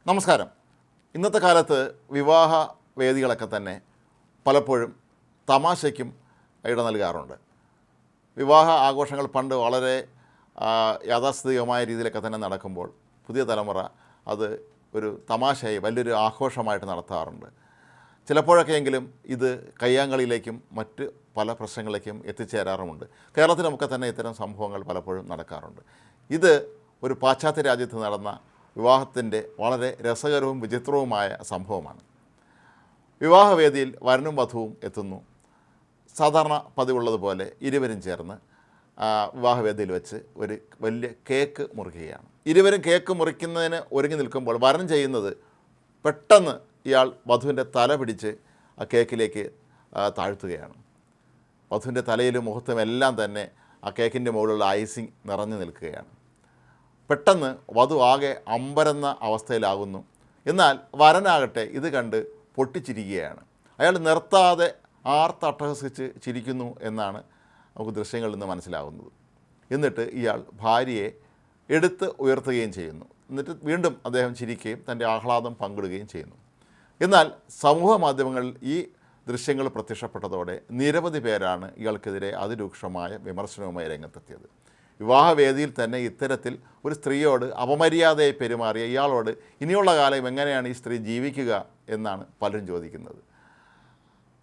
നമസ്കാരം. ഇന്നത്തെ കാലത്ത് വിവാഹ വേദികളൊക്കെ തന്നെ പലപ്പോഴും തമാശയ്ക്കും ഇട നൽകാറുണ്ട്. വിവാഹ ആഘോഷങ്ങൾ പണ്ട് വളരെ യാഥാസ്ഥിതികമായ രീതിയിലൊക്കെ തന്നെ നടക്കുമ്പോൾ പുതിയ തലമുറ അത് ഒരു തമാശയായി വലിയൊരു ആഘോഷമായിട്ട് നടത്താറുണ്ട്. ചിലപ്പോഴൊക്കെയെങ്കിലും ഇത് കയ്യാങ്കളിയിലേക്കും മറ്റ് പല പ്രശ്നങ്ങളിലേക്കും എത്തിച്ചേരാറുമുണ്ട്. കേരളത്തിലൊക്കെ തന്നെ ഇത്തരം സംഭവങ്ങൾ പലപ്പോഴും നടക്കാറുണ്ട്. ഇത് ഒരു പാശ്ചാത്യ രാജ്യത്ത് നടന്ന വിവാഹത്തിൻ്റെ വളരെ രസകരവും വിചിത്രവുമായ സംഭവമാണ്. വിവാഹവേദിയിൽ വരനും വധുവും എത്തുന്നു. സാധാരണ പതിവുള്ളതുപോലെ ഇരുവരും ചേർന്ന് വിവാഹവേദിയിൽ വെച്ച് ഒരു വലിയ കേക്ക് മുറിക്കുകയാണ്. ഇരുവരും കേക്ക് മുറിക്കുന്നതിന് ഒരുങ്ങി നിൽക്കുമ്പോൾ വരൻ ചെയ്യുന്നത് പെട്ടെന്ന് ഇയാൾ വധുവിൻ്റെ തല പിടിച്ച് ആ കേക്കിലേക്ക് താഴ്ത്തുകയാണ്. വധുവിൻ്റെ തലയിലും മുഖത്തും എല്ലാം തന്നെ ആ കേക്കിൻ്റെ മുകളിലുള്ള ഐസിങ് നിറഞ്ഞു നിൽക്കുകയാണ്. പെട്ടെന്ന് വധു ആകെ അമ്പരന്ന അവസ്ഥയിലാകുന്നു. എന്നാൽ വരനാകട്ടെ ഇത് കണ്ട് പൊട്ടിച്ചിരിക്കുകയാണ്. അയാൾ നിർത്താതെ ആർത്തട്ടഹസിച്ച് ചിരിക്കുന്നു എന്നാണ് നമുക്ക് ദൃശ്യങ്ങളിൽ നിന്ന് മനസ്സിലാകുന്നത്. എന്നിട്ട് ഇയാൾ ഭാര്യയെ എടുത്ത് ഉയർത്തുകയും ചെയ്യുന്നു. എന്നിട്ട് വീണ്ടും അദ്ദേഹം ചിരിക്കുകയും തൻ്റെ ആഹ്ലാദം പങ്കിടുകയും ചെയ്യുന്നു. എന്നാൽ സമൂഹ മാധ്യമങ്ങളിൽ ഈ ദൃശ്യങ്ങൾ പ്രത്യക്ഷപ്പെട്ടതോടെ നിരവധി പേരാണ് ഇയാൾക്കെതിരെ അതിരൂക്ഷമായ വിമർശനവുമായി രംഗത്തെത്തിയത്. വിവാഹവേദിയിൽ തന്നെ ഇത്തരത്തിൽ ഒരു സ്ത്രീയോട് അപമര്യാദയായി പെരുമാറിയ ഇയാളോട് ഇനിയുള്ള കാലം എങ്ങനെയാണ് ഈ സ്ത്രീ ജീവിക്കുക എന്നാണ് പലരും ചോദിക്കുന്നത്.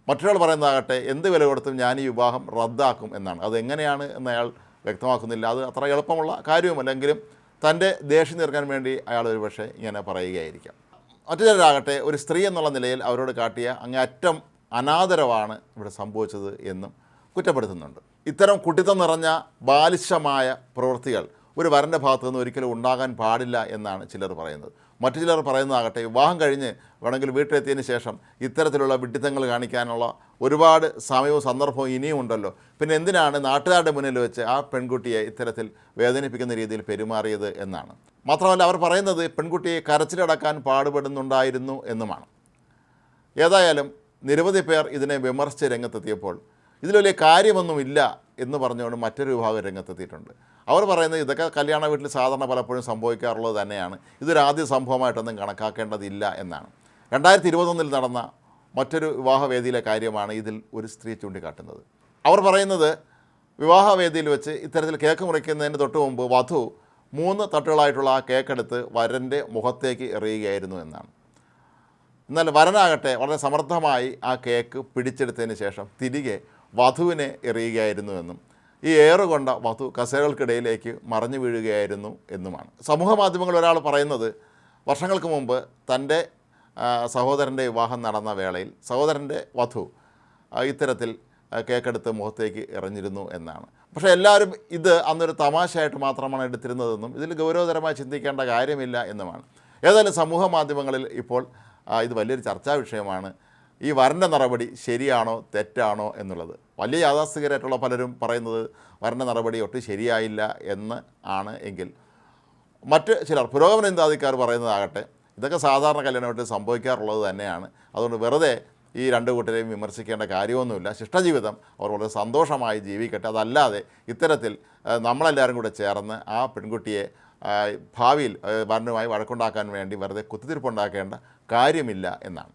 മറ്റൊരാൾ പറയുന്നതാകട്ടെ എന്ത് വില കൊടുത്തും ഞാൻ ഈ വിവാഹം റദ്ദാക്കും എന്നാണ്. അതെങ്ങനെയാണ് എന്ന് അയാൾ വ്യക്തമാക്കുന്നില്ല. അത് അത്ര എളുപ്പമുള്ള കാര്യവുമല്ലെങ്കിലും തൻ്റെ ദേഷ്യം തീർക്കാൻ വേണ്ടി അയാൾ ഒരു പക്ഷേ ഇങ്ങനെ പറയുകയായിരിക്കാം. മറ്റു ചിലരാകട്ടെ ഒരു സ്ത്രീ എന്നുള്ള നിലയിൽ അവരോട് കാട്ടിയ അങ്ങേയറ്റം അനാദരവാണ് ഇവിടെ സംഭവിച്ചത് എന്നും കുറ്റപ്പെടുത്തുന്നുണ്ട്. ഇത്തരം കുട്ടിത്തം നിറഞ്ഞ ബാലിശമായ പ്രവൃത്തികൾ ഒരു വരൻ്റെ ഭാഗത്തു നിന്ന് ഒരിക്കലും ഉണ്ടാകാൻ പാടില്ല എന്നാണ് ചിലർ പറയുന്നത്. മറ്റു ചിലർ പറയുന്നതാകട്ടെ വിവാഹം കഴിഞ്ഞ് വേണമെങ്കിൽ വീട്ടിലെത്തിയതിന് ശേഷം ഇത്തരത്തിലുള്ള വിഡ്ഢിത്തങ്ങൾ കാണിക്കാനുള്ള ഒരുപാട് സമയവും സന്ദർഭവും ഇനിയും ഉണ്ടല്ലോ, പിന്നെ എന്തിനാണ് നാട്ടുകാരുടെ മുന്നിൽ വെച്ച് ആ പെൺകുട്ടിയെ ഇത്തരത്തിൽ വേദനിപ്പിക്കുന്ന രീതിയിൽ പെരുമാറിയത് എന്നാണ്. മാത്രമല്ല അവർ പറയുന്നത് പെൺകുട്ടിയെ കരച്ചിലടക്കാൻ പാടുപെടുന്നുണ്ടായിരുന്നു എന്നുമാണ്. ഏതായാലും നിരവധി പേർ ഇതിനെ വിമർശിച്ച് രംഗത്തെത്തിയപ്പോൾ ഇതിൽ വലിയ കാര്യമൊന്നുമില്ല എന്ന് പറഞ്ഞുകൊണ്ട് മറ്റൊരു വിഭാഗം രംഗത്തെത്തിയിട്ടുണ്ട്. അവർ പറയുന്നത് ഇതൊക്കെ കല്യാണ വീട്ടിൽ സാധാരണ പലപ്പോഴും സംഭവിക്കാറുള്ളത് തന്നെയാണ്, ഇതൊരു ആദ്യ സംഭവമായിട്ടൊന്നും കണക്കാക്കേണ്ടതില്ല എന്നാണ്. 2021 നടന്ന മറ്റൊരു വിവാഹവേദിയിലെ കാര്യമാണ് ഇതിൽ ഒരു സ്ത്രീ ചൂണ്ടിക്കാട്ടുന്നത്. അവർ പറയുന്നത് വിവാഹവേദിയിൽ വെച്ച് ഇത്തരത്തിൽ കേക്ക് മുറിക്കുന്നതിന് തൊട്ട് മുമ്പ് വധു 3 തട്ടുകളായിട്ടുള്ള ആ കേക്കെടുത്ത് വരൻ്റെ മുഖത്തേക്ക് എറിയുകയായിരുന്നു എന്നാണ്. എന്നാൽ വരനാകട്ടെ വളരെ സമർത്ഥമായി ആ കേക്ക് പിടിച്ചെടുത്തതിന് ശേഷം തിരികെ വധുവിനെ എറിയുകയായിരുന്നുവെന്നും ഈ ഏറുകൊണ്ട വധു കസേരകൾക്കിടയിലേക്ക് മറിഞ്ഞു വീഴുകയായിരുന്നു എന്നുമാണ്. സമൂഹ മാധ്യമങ്ങളിൽ ഒരാൾ പറയുന്നത് വർഷങ്ങൾക്ക് മുമ്പ് തൻ്റെ സഹോദരൻ്റെ വിവാഹം നടന്ന വേളയിൽ സഹോദരൻ്റെ വധു ഇത്തരത്തിൽ കേക്കെടുത്ത് മുഖത്തേക്ക് എറിഞ്ഞിരുന്നു എന്നാണ്. പക്ഷേ എല്ലാവരും ഇത് അന്നൊരു തമാശയായിട്ട് മാത്രമാണ് എടുത്തിരുന്നതെന്നും ഇതിൽ ഗൗരവതരമായി ചിന്തിക്കേണ്ട കാര്യമില്ല എന്നുമാണ്. ഏതായാലും സമൂഹ മാധ്യമങ്ങളിൽ ഇപ്പോൾ ഇത് വലിയൊരു ചർച്ചാ വിഷയമാണ്. ഈ വരൻ്റെ നടപടി ശരിയാണോ തെറ്റാണോ എന്നുള്ളത്. വലിയ യാഥാസ്ഥികരായിട്ടുള്ള പലരും പറയുന്നത് വരൻ്റെ നടപടി ഒട്ടും ശരിയായില്ല എന്ന് ആണ് എങ്കിൽ മറ്റ് ചിലർ പുരോഗമന ചിന്താഗതിക്കാർ പറയുന്നതാകട്ടെ ഇതൊക്കെ സാധാരണ കല്യാണമായിട്ട് സംഭവിക്കാറുള്ളത് തന്നെയാണ്. അതുകൊണ്ട് വെറുതെ ഈ രണ്ട് കൂട്ടരെയും വിമർശിക്കേണ്ട കാര്യമൊന്നുമില്ല. ശിഷ്ടജീവിതം അവർ വളരെ സന്തോഷമായി ജീവിക്കട്ടെ. അതല്ലാതെ ഇത്തരത്തിൽ നമ്മളെല്ലാവരും കൂടെ ചേർന്ന് ആ പെൺകുട്ടിയെ ഭാവിയിൽ വരനുമായി വഴക്കുണ്ടാക്കാൻ വേണ്ടി വെറുതെ കുത്തിത്തിരിപ്പുണ്ടാക്കേണ്ട കാര്യമില്ല എന്നാണ്.